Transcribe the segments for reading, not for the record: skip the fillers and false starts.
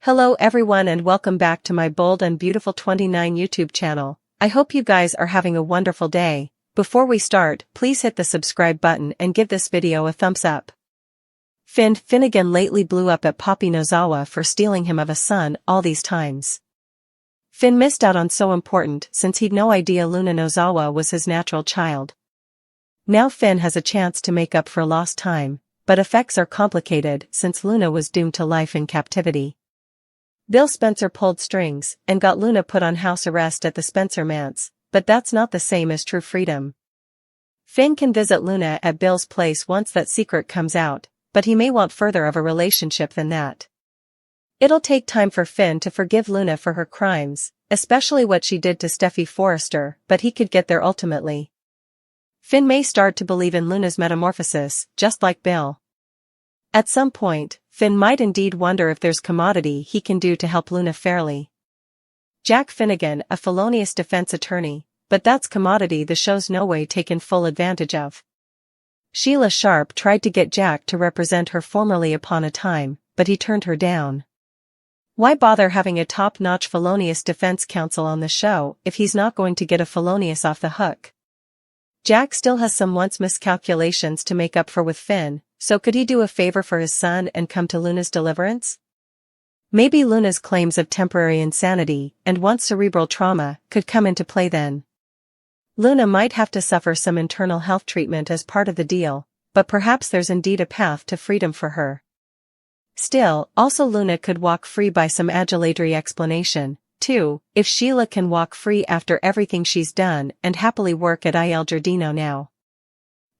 Hello everyone and welcome back to my Bold and Beautiful 29 YouTube channel. I hope you guys are having a wonderful day. Before we start, please hit the subscribe button and give this video a thumbs up. Finnegan lately blew up at Poppy Nozawa for stealing him of a son all these times. Finn missed out on so important since he'd no idea Luna Nozawa was his natural child. Now Finn has a chance to make up for lost time, but effects are complicated since Luna was doomed to life in captivity. Bill Spencer pulled strings and got Luna put on house arrest at the Spencer manse, but that's not the same as true freedom. Finn can visit Luna at Bill's place once that secret comes out, but he may want further of a relationship than that. It'll take time for Finn to forgive Luna for her crimes, especially what she did to Steffy Forrester, but he could get there ultimately. Finn may start to believe in Luna's metamorphosis, just like Bill. At some point, Finn might indeed wonder if there's commodity he can do to help Luna fairly. Jack Finnegan, a felonious defense attorney, but that's commodity the show's no way taken full advantage of. Sheila Sharp tried to get Jack to represent her formerly upon a time, but he turned her down. Why bother having a top-notch felonious defense counsel on the show if he's not going to get a felonious off the hook? Jack still has some once miscalculations to make up for with Finn, so could he do a favor for his son and come to Luna's deliverance? Maybe Luna's claims of temporary insanity and once cerebral trauma could come into play then. Luna might have to suffer some internal health treatment as part of the deal, but perhaps there's indeed a path to freedom for her. Still, also Luna could walk free by some adulatory explanation, too, if Sheila can walk free after everything she's done and happily work at Il Giardino now.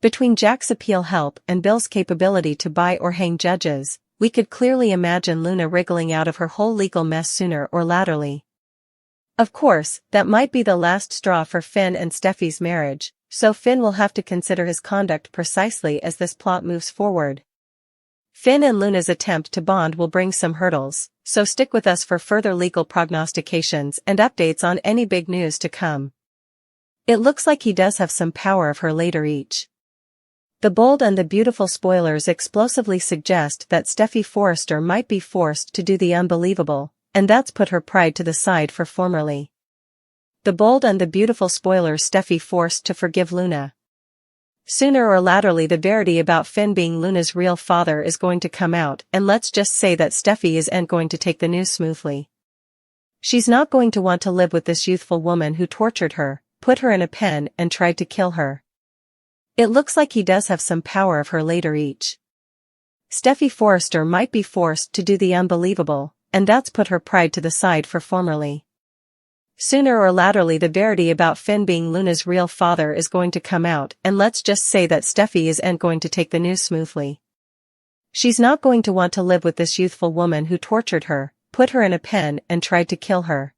Between Jack's appeal help and Bill's capability to buy or hang judges, we could clearly imagine Luna wriggling out of her whole legal mess sooner or laterly. Of course, that might be the last straw for Finn and Steffy's marriage, so Finn will have to consider his conduct precisely as this plot moves forward. Finn and Luna's attempt to bond will bring some hurdles, so stick with us for further legal prognostications and updates on any big news to come. It looks like he does have some power of her later each. The Bold and the Beautiful spoilers explosively suggest that Steffy Forrester might be forced to do the unbelievable, and that's put her pride to the side for formerly. The Bold and the Beautiful spoilers Steffy forced to forgive Luna. Sooner or laterly the verity about Finn being Luna's real father is going to come out, and let's just say that Steffy isn't going to take the news smoothly. She's not going to want to live with this youthful woman who tortured her, put her in a pen and tried to kill her. It looks like he does have some power of her later each. Steffy Forrester might be forced to do the unbelievable, and that's put her pride to the side for formerly. Sooner or laterly the verity about Finn being Luna's real father is going to come out, and let's just say that Steffy isn't going to take the news smoothly. She's not going to want to live with this youthful woman who tortured her, put her in a pen and tried to kill her.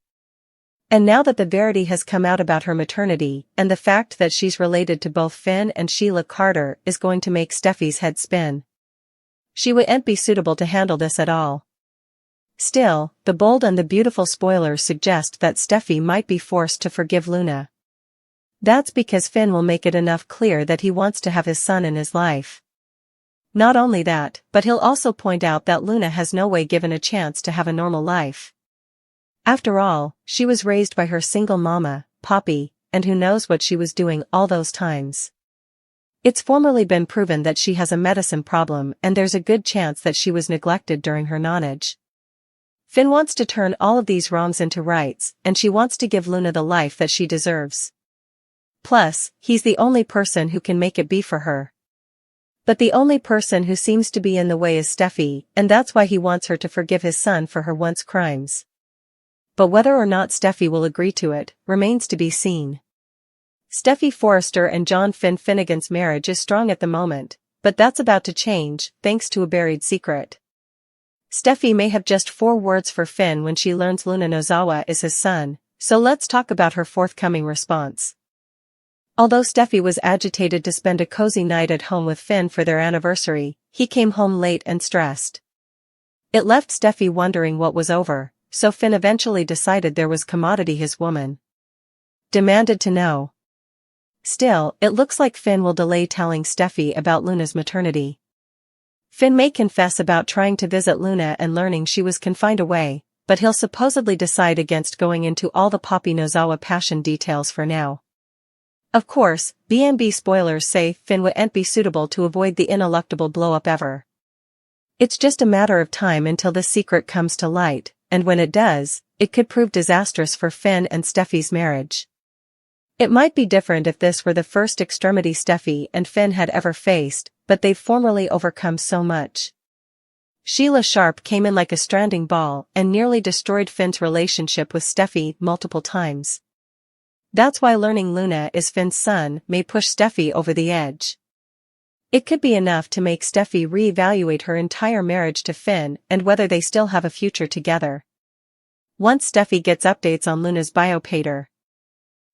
And now that the verity has come out about her maternity, and the fact that she's related to both Finn and Sheila Carter is going to make Steffy's head spin. She wouldn't be suitable to handle this at all. Still, the Bold and the Beautiful spoilers suggest that Steffy might be forced to forgive Luna. That's because Finn will make it enough clear that he wants to have his son in his life. Not only that, but he'll also point out that Luna has no way given a chance to have a normal life. After all, she was raised by her single mama, Poppy, and who knows what she was doing all those times. It's formerly been proven that she has a medicine problem, and there's a good chance that she was neglected during her nonage. Finn wants to turn all of these wrongs into rights, and she wants to give Luna the life that she deserves. Plus, he's the only person who can make it be for her. But the only person who seems to be in the way is Steffy, and that's why he wants her to forgive his son for her once crimes. But whether or not Steffy will agree to it, remains to be seen. Steffy Forrester and John Finnegan's marriage is strong at the moment, but that's about to change, thanks to a buried secret. Steffy may have just 4 words for Finn when she learns Luna Nozawa is his son, so let's talk about her forthcoming response. Although Steffy was agitated to spend a cozy night at home with Finn for their anniversary, he came home late and stressed. It left Steffy wondering what was over, so Finn eventually decided there was commodity his woman demanded to know. Still, it looks like Finn will delay telling Steffy about Luna's maternity. Finn may confess about trying to visit Luna and learning she was confined away, but he'll supposedly decide against going into all the Poppy Nozawa passion details for now. Of course, B&B spoilers say Finn wouldn't be suitable to avoid the ineluctable blow-up ever. It's just a matter of time until this secret comes to light, and when it does, it could prove disastrous for Finn and Steffi's marriage. It might be different if this were the first extremity Steffi and Finn had ever faced, but they've formerly overcome so much. Sheila Sharp came in like a stranding ball and nearly destroyed Finn's relationship with Steffi multiple times. That's why learning Luna is Finn's son may push Steffi over the edge. It could be enough to make Steffi reevaluate her entire marriage to Finn and whether they still have a future together. Once Steffi gets updates on Luna's biopater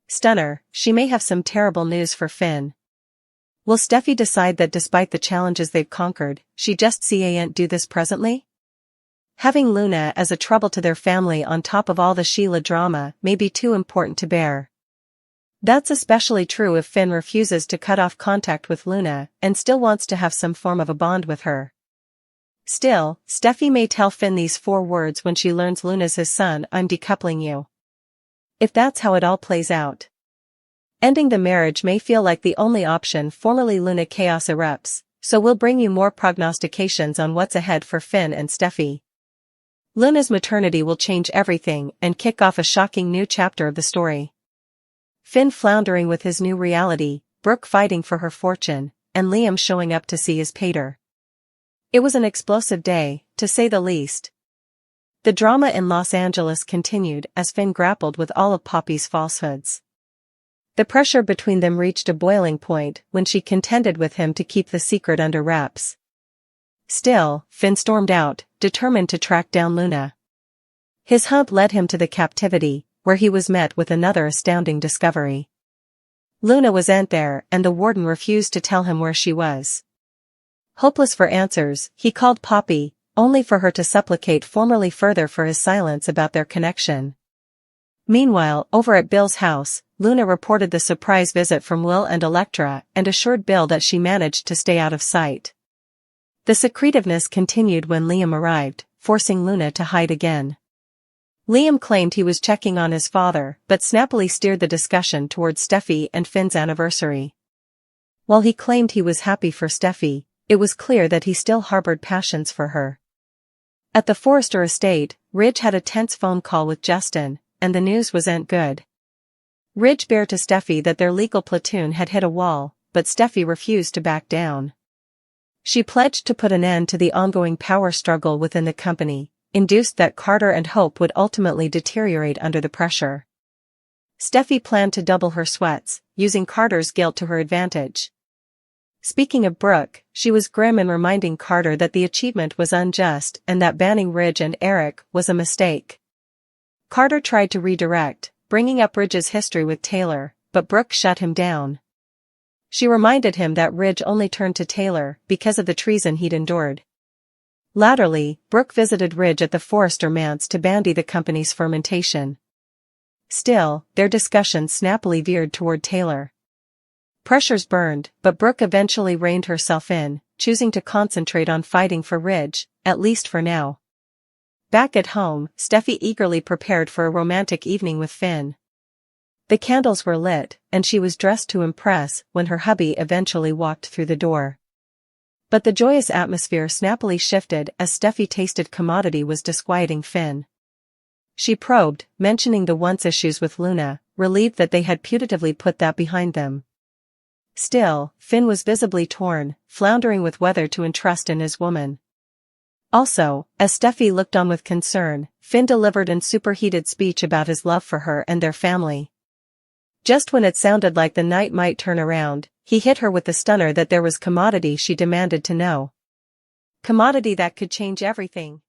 stunner, she may have some terrible news for Finn. Will Steffi decide that despite the challenges they've conquered, she just can't do this presently? Having Luna as a trouble to their family on top of all the Sheila drama may be too important to bear. That's especially true if Finn refuses to cut off contact with Luna and still wants to have some form of a bond with her. Still, Steffi may tell Finn these 4 words when she learns Luna's his son: "I'm decoupling you." If that's how it all plays out, ending the marriage may feel like the only option. Formerly Luna chaos erupts, so we'll bring you more prognostications on what's ahead for Finn and Steffi. Luna's maternity will change everything and kick off a shocking new chapter of the story. Finn floundering with his new reality, Brooke fighting for her fortune, and Liam showing up to see his pater. It was an explosive day, to say the least. The drama in Los Angeles continued as Finn grappled with all of Poppy's falsehoods. The pressure between them reached a boiling point when she contended with him to keep the secret under wraps. Still, Finn stormed out, determined to track down Luna. His hunt led him to the captivity, where he was met with another astounding discovery. Luna wasn't there, and the warden refused to tell him where she was. Hopeless for answers, he called Poppy, only for her to supplicate formally further for his silence about their connection. Meanwhile, over at Bill's house, Luna reported the surprise visit from Will and Electra and assured Bill that she managed to stay out of sight. The secretiveness continued when Liam arrived, forcing Luna to hide again. Liam claimed he was checking on his father, but snappily steered the discussion towards Steffi and Finn's anniversary. While he claimed he was happy for Steffi, it was clear that he still harbored passions for her. At the Forrester estate, Ridge had a tense phone call with Justin, and the news wasn't good. Ridge bared to Steffi that their legal platoon had hit a wall, but Steffi refused to back down. She pledged to put an end to the ongoing power struggle within the company, induced that Carter and Hope would ultimately deteriorate under the pressure. Steffi planned to double her sweats, using Carter's guilt to her advantage. Speaking of Brooke, she was grim in reminding Carter that the achievement was unjust and that banning Ridge and Eric was a mistake. Carter tried to redirect, bringing up Ridge's history with Taylor, but Brooke shut him down. She reminded him that Ridge only turned to Taylor because of the treason he'd endured. Latterly, Brooke visited Ridge at the Forrester manse to bandy the company's fermentation. Still, their discussion snappily veered toward Taylor. Pressures burned, but Brooke eventually reined herself in, choosing to concentrate on fighting for Ridge, at least for now. Back at home, Steffi eagerly prepared for a romantic evening with Finn. The candles were lit, and she was dressed to impress when her hubby eventually walked through the door. But the joyous atmosphere snappily shifted as Steffi tasted commodity was disquieting Finn. She probed, mentioning the once issues with Luna, relieved that they had putatively put that behind them. Still, Finn was visibly torn, floundering with whether to entrust in his woman. Also, as Steffi looked on with concern, Finn delivered an superheated speech about his love for her and their family. Just when it sounded like the night might turn around, he hit her with the stunner that there was commodity she demanded to know. Commodity that could change everything.